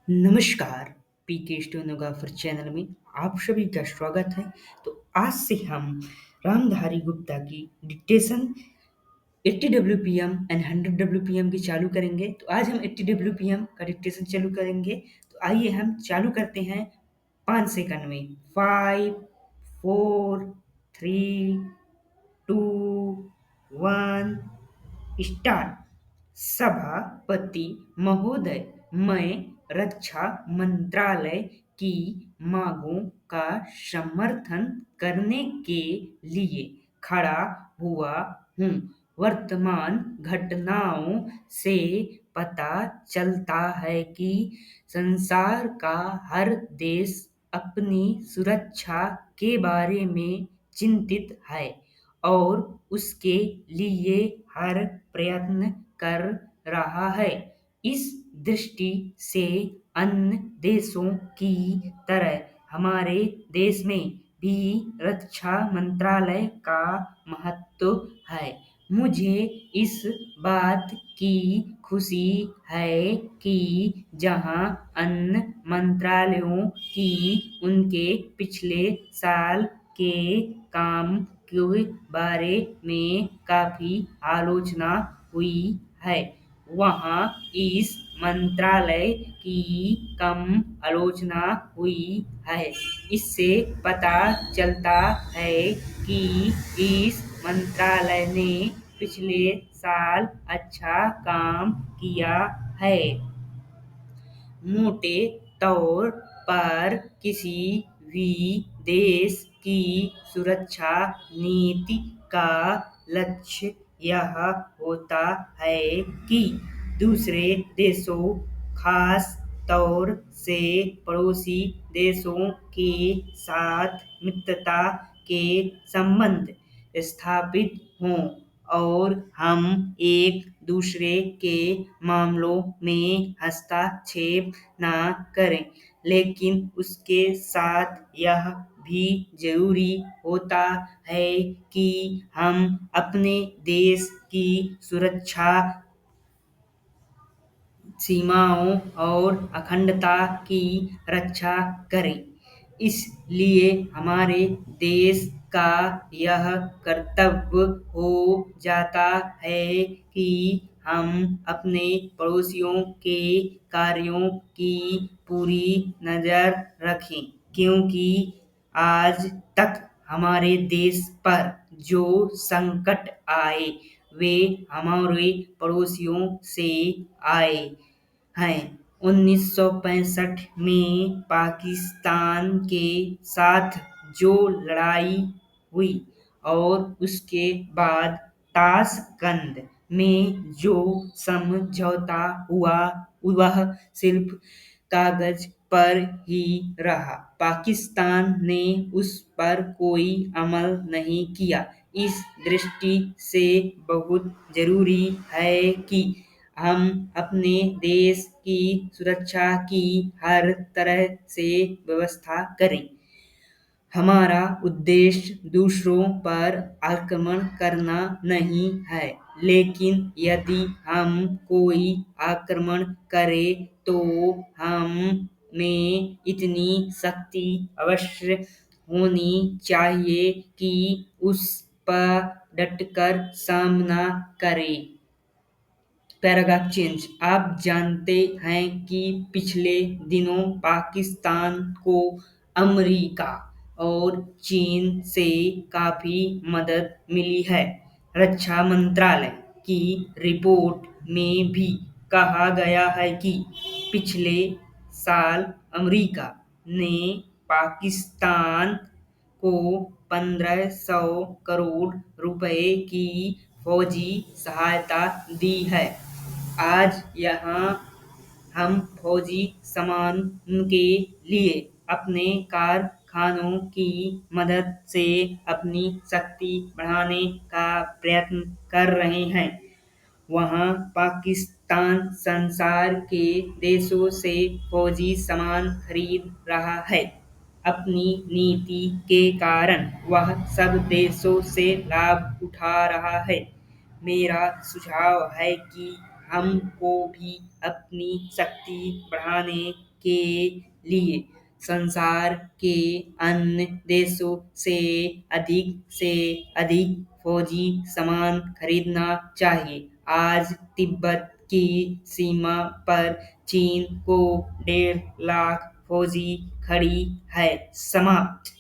नमस्कार, पीके स्टोनोग्राफर चैनल में आप सभी का स्वागत है। तो आज से हम रामधारी गुप्ता की डिक्टेशन 80 डब्ल्यूपीएम एंड 100 डब्ल्यूपीएम की चालू करेंगे। तो आज हम 80 डब्ल्यूपीएम का डिक्टेशन चालू करेंगे। तो आइए हम चालू करते हैं 5 सेकंड में। 5, 4, 3, 2, 1 स्टार्ट। सभापति महोदय, मैं रक्षा मंत्रालय की मांगों का समर्थन करने के लिए खड़ा हुआ हूँ। वर्तमान घटनाओं से पता चलता है कि संसार का हर देश अपनी सुरक्षा के बारे में चिंतित है और उसके लिए हर प्रयत्न कर रहा है। इस दृष्टि से अन्य देशों की तरह हमारे देश में भी रक्षा मंत्रालय का महत्व है। मुझे इस बात की खुशी है कि जहां अन्य मंत्रालयों की उनके पिछले साल के काम के बारे में काफी आलोचना हुई है, वहाँ इस मंत्रालय की कम आलोचना हुई है। इससे पता चलता है कि इस मंत्रालय ने पिछले साल अच्छा काम किया है। मोटे तौर पर किसी भी देश की सुरक्षा नीति का लक्ष्य यह होता है कि दूसरे देशों, खास तौर से पड़ोसी देशों के साथ मित्रता के संबंध स्थापित हों और हम एक दूसरे के मामलों में हस्तक्षेप न करें, लेकिन उसके साथ यह भी जरूरी होता है कि हम अपने देश की सुरक्षा, सीमाओं और अखंडता की रक्षा करें। इसलिए हमारे देश का यह कर्तव्य हो जाता है कि हम अपने पड़ोसियों के कार्यों की पूरी नज़र रखें, क्योंकि आज तक हमारे देश पर जो संकट आए वे हमारे पड़ोसियों से आए हैं। 1965 में पाकिस्तान के साथ जो लड़ाई हुई और उसके बाद ताशकंद में जो समझौता हुआ वह सिर्फ कागज पर ही रहा। पाकिस्तान ने उस पर कोई अमल नहीं किया। इस दृष्टि से बहुत जरूरी है कि हम अपने देश की सुरक्षा की हर तरह से व्यवस्था करें। हमारा उद्देश्य दूसरों पर आक्रमण करना नहीं है, लेकिन यदि हम कोई आक्रमण करे तो हम में इतनी शक्ति अवश्य होनी चाहिए कि उस पर डटकर सामना करें। Paragraph change. आप जानते हैं कि पिछले दिनों पाकिस्तान को अमेरिका और चीन से काफी मदद मिली है। रक्षा मंत्रालय की रिपोर्ट में भी कहा गया है कि पिछले साल अमेरिका ने पाकिस्तान को 1500 करोड़ रुपए की फौजी सहायता दी है। आज यहाँ हम फौजी सामान के लिए अपने कारखानों की मदद से अपनी शक्ति बढ़ाने का प्रयत्न कर रहे हैं। वहाँ पाकिस्तान संसार के देशों से फौजी सामान खरीद रहा है। अपनी नीति के कारण वह सब देशों से लाभ उठा रहा है। मेरा सुझाव है कि हमको भी अपनी शक्ति बढ़ाने के लिए संसार के अन्य देशों से अधिक फौजी सामान खरीदना चाहिए। आज तिब्बत की सीमा पर चीन को 1.5 लाख फौजी खड़ी है। समाप्त।